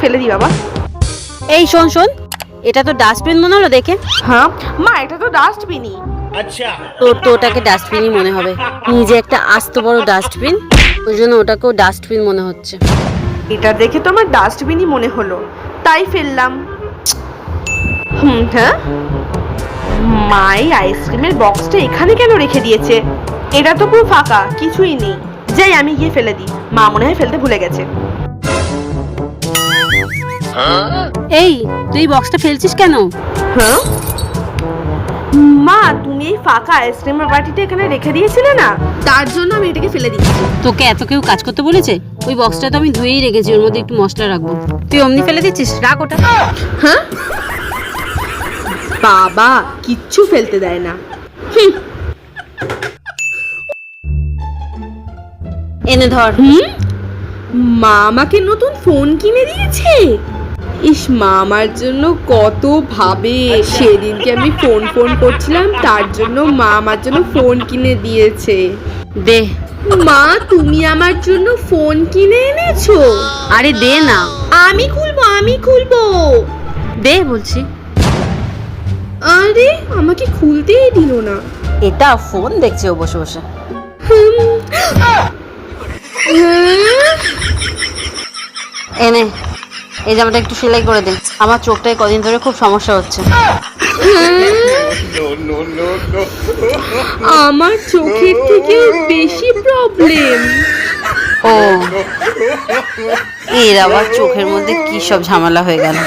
ফেলে দি বাবা। এই শোন শোন, এটা তো ডাস্টবিন মনে হলো দেখে। হ্যাঁ মা, এটা তো ডাস্টবিনই। তোর তো ওটাকে ডাস্টবিনই মনে হবে, নিজে একটা আস্ত বড় ডাস্টবিন, ওই জন্য ওটাকেও ডাস্টবিন মনে হচ্ছে। এটা দেখে তো আমার ডাস্টবিনই মনে হলো, তাই ফেললাম। হ্যাঁ, মাই আইসক্রিমের বক্সটা এখানে কেন রেখে দিয়েছে? এটা তো পুরো ফাঁকা, কিছুই নেই। যাই আমি গিয়ে ফেলে দিই, মা মনে হয় ফেলতে ভুলে গেছে। এই তুই বক্সটা ফেলছিস কেন? হ্যাঁ মা, তুমি এই ফাঁকা আইসক্রিমের বাটিটা এখানে রেখে দিয়েছিলে না, তার জন্য আমি এটাকে ফেলে দিচ্ছি। তোকে এত কেউ কাজ করতে বলেছে? ওই বক্সটা তো আমি ধুয়েই রেখেছি, ওর মধ্যে একটু মশলা রাখবো, তুই অমনি ফেলে দিচ্ছিস? রাখ ওটা। হ্যাঁ বাবা কিচ্ছু ফেলতে দেয় না। এনে ধর। মা আমাকে নতুন ফোন কিনে দিয়েছে। ইস, মা আমার জন্য কত ভাবে। সেদিনকে আমি ফোন করছিলাম, তার জন্য মা আমার জন্য ফোন কিনে দিয়েছে। দে। মা, তুমি আমার জন্য ফোন কিনে এনেছো? আরে দে না। আমি খুলবো। দে বলছি। আরে আমাকে খুলতেই দিল না। এটা ফোন দেখছে ও বসে বসে। এনে এই জামাটা একটু সেলাই করে দে, আমার চোখটায় কদিন ধরে খুব সমস্যা হচ্ছে। আমার চোখের থেকে বেশি প্রবলেম। ও, এর আবার চোখের মধ্যে কি সব ঝামেলা হয়ে গেল।